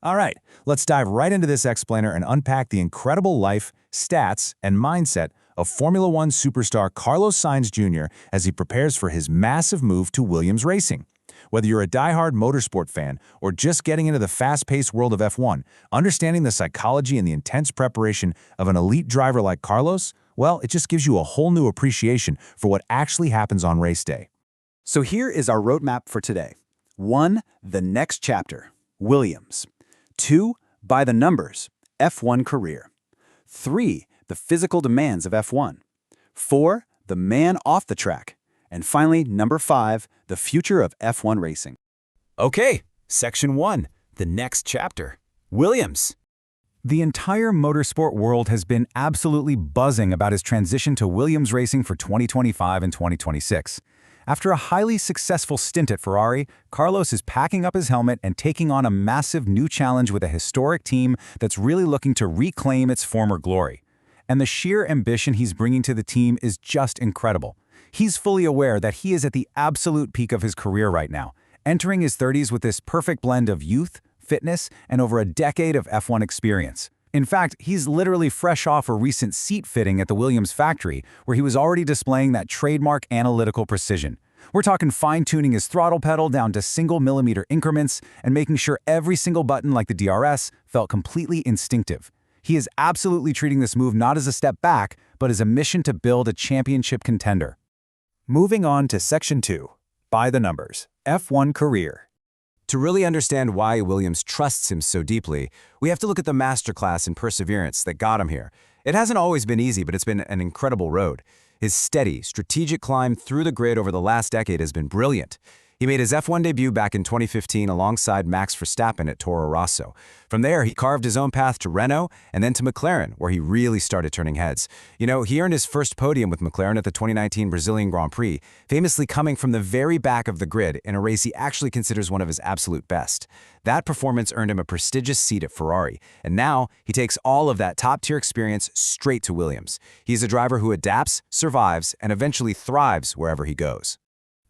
All right, let's dive right into this explainer and unpack the incredible life, stats, and mindset of Formula One superstar Carlos Sainz Jr. as he prepares for his massive move to Williams Racing. Whether you're a diehard motorsport fan or just getting into the fast-paced world of F1, understanding the psychology and the intense preparation of an elite driver like Carlos, well, it just gives you a whole new appreciation for what actually happens on race day. So here is our roadmap for today. 1. The next chapter, Williams. 2. By the numbers, F1 career. 3. The physical demands of F1. 4. The man off the track. And finally, number 5, the future of F1 racing. Okay, Section 1, the next chapter, Williams. The entire motorsport world has been absolutely buzzing about his transition to Williams Racing for 2025 and 2026. After a highly successful stint at Ferrari, Carlos is packing up his helmet and taking on a massive new challenge with a historic team that's really looking to reclaim its former glory. And the sheer ambition he's bringing to the team is just incredible. He's fully aware that he is at the absolute peak of his career right now, entering his 30s with this perfect blend of youth, fitness, and over a decade of F1 experience. In fact, he's literally fresh off a recent seat fitting at the Williams factory, where he was already displaying that trademark analytical precision. We're talking fine-tuning his throttle pedal down to single-millimeter increments and making sure every single button like the DRS felt completely instinctive. He is absolutely treating this move not as a step back, but as a mission to build a championship contender. Moving on to Section 2, by the numbers, F1 career. To really understand why Williams trusts him so deeply, we have to look at the masterclass in perseverance that got him here. It hasn't always been easy, but it's been an incredible road. His steady, strategic climb through the grid over the last decade has been brilliant. He made his F1 debut back in 2015 alongside Max Verstappen at Toro Rosso. From there, he carved his own path to Renault and then to McLaren, where he really started turning heads. He earned his first podium with McLaren at the 2019 Brazilian Grand Prix, famously coming from the very back of the grid in a race he actually considers one of his absolute best. That performance earned him a prestigious seat at Ferrari, and now he takes all of that top-tier experience straight to Williams. He's a driver who adapts, survives, and eventually thrives wherever he goes.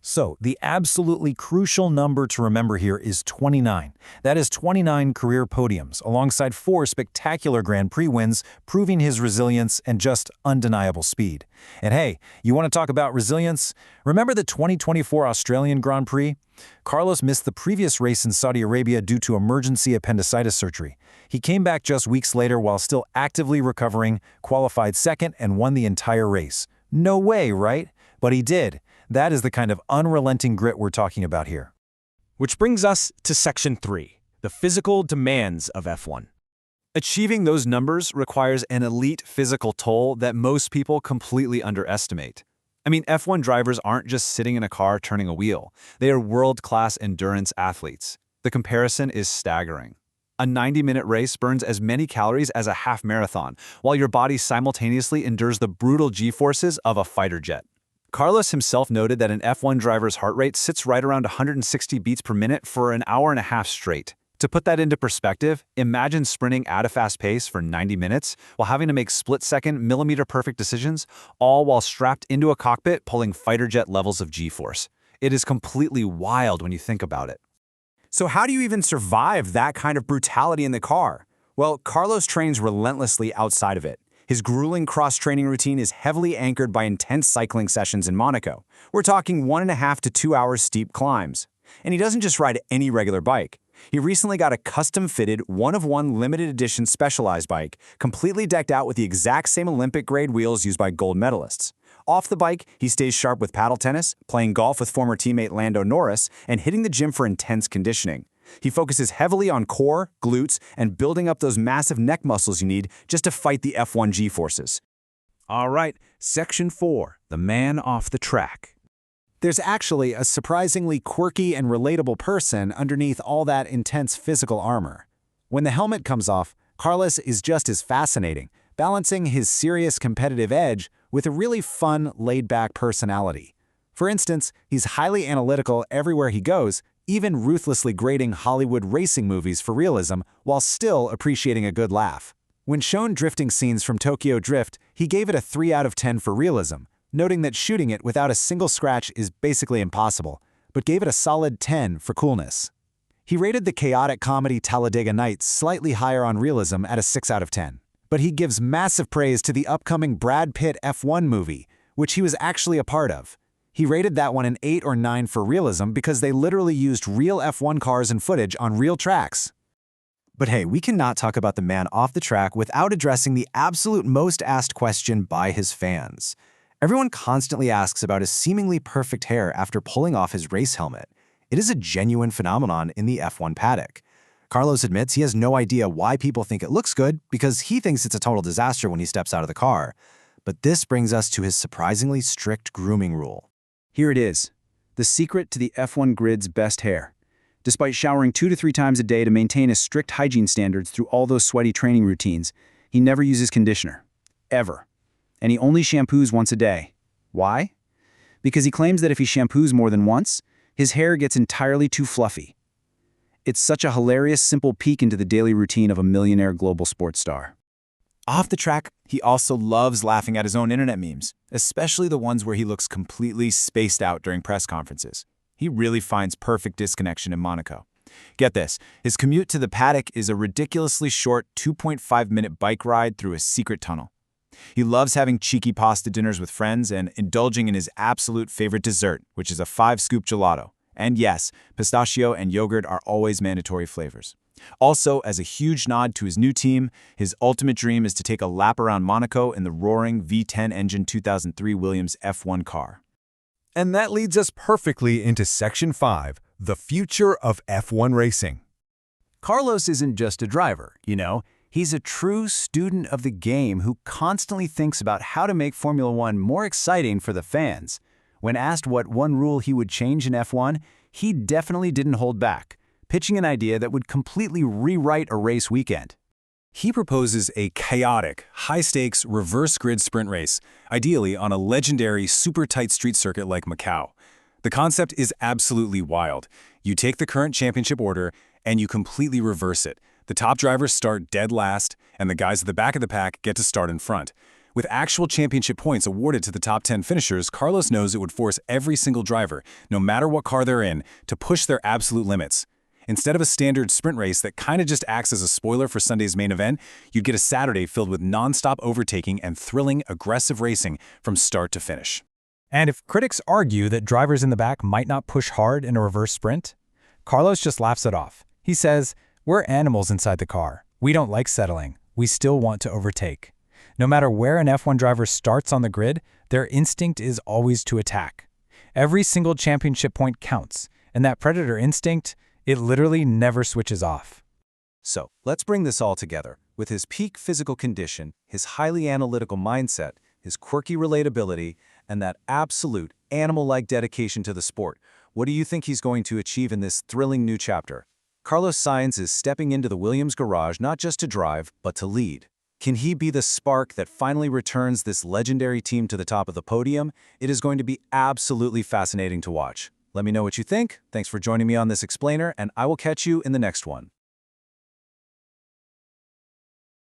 So, the absolutely crucial number to remember here is 29. That is 29 career podiums, alongside 4 spectacular Grand Prix wins, proving his resilience and just undeniable speed. And hey, you want to talk about resilience? Remember the 2024 Australian Grand Prix? Carlos missed the previous race in Saudi Arabia due to emergency appendicitis surgery. He came back just weeks later while still actively recovering, qualified second, and won the entire race. No way, right? But he did. That is the kind of unrelenting grit we're talking about here. Which brings us to Section 3, the physical demands of F1. Achieving those numbers requires an elite physical toll that most people completely underestimate. F1 drivers aren't just sitting in a car turning a wheel. They are world-class endurance athletes. The comparison is staggering. A 90-minute race burns as many calories as a half marathon, while your body simultaneously endures the brutal G-forces of a fighter jet. Carlos himself noted that an F1 driver's heart rate sits right around 160 beats per minute for an hour and a half straight. To put that into perspective, imagine sprinting at a fast pace for 90 minutes while having to make split-second, millimeter-perfect decisions, all while strapped into a cockpit pulling fighter jet levels of G-force. It is completely wild when you think about it. So how do you even survive that kind of brutality in the car? Well, Carlos trains relentlessly outside of it. His grueling cross-training routine is heavily anchored by intense cycling sessions in Monaco. We're talking 1.5 to 2 hours steep climbs. And he doesn't just ride any regular bike. He recently got a custom-fitted, one-of-one limited edition specialized bike, completely decked out with the exact same Olympic-grade wheels used by gold medalists. Off the bike, he stays sharp with paddle tennis, playing golf with former teammate Lando Norris, and hitting the gym for intense conditioning. He focuses heavily on core, glutes, and building up those massive neck muscles you need just to fight the F1 G-forces. All right, Section 4, the man off the track. There's actually a surprisingly quirky and relatable person underneath all that intense physical armor. When the helmet comes off, Carlos is just as fascinating, balancing his serious competitive edge with a really fun, laid-back personality. For instance, he's highly analytical everywhere he goes, even ruthlessly grading Hollywood racing movies for realism while still appreciating a good laugh. When shown drifting scenes from Tokyo Drift, he gave it a 3 out of 10 for realism, noting that shooting it without a single scratch is basically impossible, but gave it a solid 10 for coolness. He rated the chaotic comedy Talladega Nights slightly higher on realism at a 6 out of 10. But he gives massive praise to the upcoming Brad Pitt F1 movie, which he was actually a part of. He rated that one an 8 or 9 for realism because they literally used real F1 cars and footage on real tracks. But hey, we cannot talk about the man off the track without addressing the absolute most asked question by his fans. Everyone constantly asks about his seemingly perfect hair after pulling off his race helmet. It is a genuine phenomenon in the F1 paddock. Carlos admits he has no idea why people think it looks good because he thinks it's a total disaster when he steps out of the car. But this brings us to his surprisingly strict grooming rule. Here it is, the secret to the F1 grid's best hair. Despite showering 2 to 3 times a day to maintain his strict hygiene standards through all those sweaty training routines, he never uses conditioner. Ever. And he only shampoos once a day. Why? Because he claims that if he shampoos more than once, his hair gets entirely too fluffy. It's such a hilarious, simple peek into the daily routine of a millionaire global sports star. Off the track, he also loves laughing at his own internet memes, especially the ones where he looks completely spaced out during press conferences. He really finds perfect disconnection in Monaco. Get this, his commute to the paddock is a ridiculously short 2.5-minute bike ride through a secret tunnel. He loves having cheeky pasta dinners with friends and indulging in his absolute favorite dessert, which is a 5-scoop gelato. And yes, pistachio and yogurt are always mandatory flavors. Also, as a huge nod to his new team, his ultimate dream is to take a lap around Monaco in the roaring V10 engine 2003 Williams F1 car. And that leads us perfectly into Section 5, the future of F1 racing. Carlos isn't just a driver, you know. He's a true student of the game who constantly thinks about how to make Formula One more exciting for the fans. When asked what one rule he would change in F1, he definitely didn't hold back, pitching an idea that would completely rewrite a race weekend. He proposes a chaotic, high-stakes, reverse-grid sprint race, ideally on a legendary, super-tight street circuit like Macau. The concept is absolutely wild. You take the current championship order, and you completely reverse it. The top drivers start dead last, and the guys at the back of the pack get to start in front. With actual championship points awarded to the top 10 finishers, Carlos knows it would force every single driver, no matter what car they're in, to push their absolute limits. Instead of a standard sprint race that kind of just acts as a spoiler for Sunday's main event, you'd get a Saturday filled with non-stop overtaking and thrilling, aggressive racing from start to finish. And if critics argue that drivers in the back might not push hard in a reverse sprint, Carlos just laughs it off. He says, "We're animals inside the car. We don't like settling. We still want to overtake." No matter where an F1 driver starts on the grid, their instinct is always to attack. Every single championship point counts, and that predator instinct, it literally never switches off. So, let's bring this all together. With his peak physical condition, his highly analytical mindset, his quirky relatability, and that absolute animal-like dedication to the sport, what do you think he's going to achieve in this thrilling new chapter? Carlos Sainz is stepping into the Williams garage not just to drive, but to lead. Can he be the spark that finally returns this legendary team to the top of the podium? It is going to be absolutely fascinating to watch. Let me know what you think. Thanks for joining me on this explainer, and I will catch you in the next one.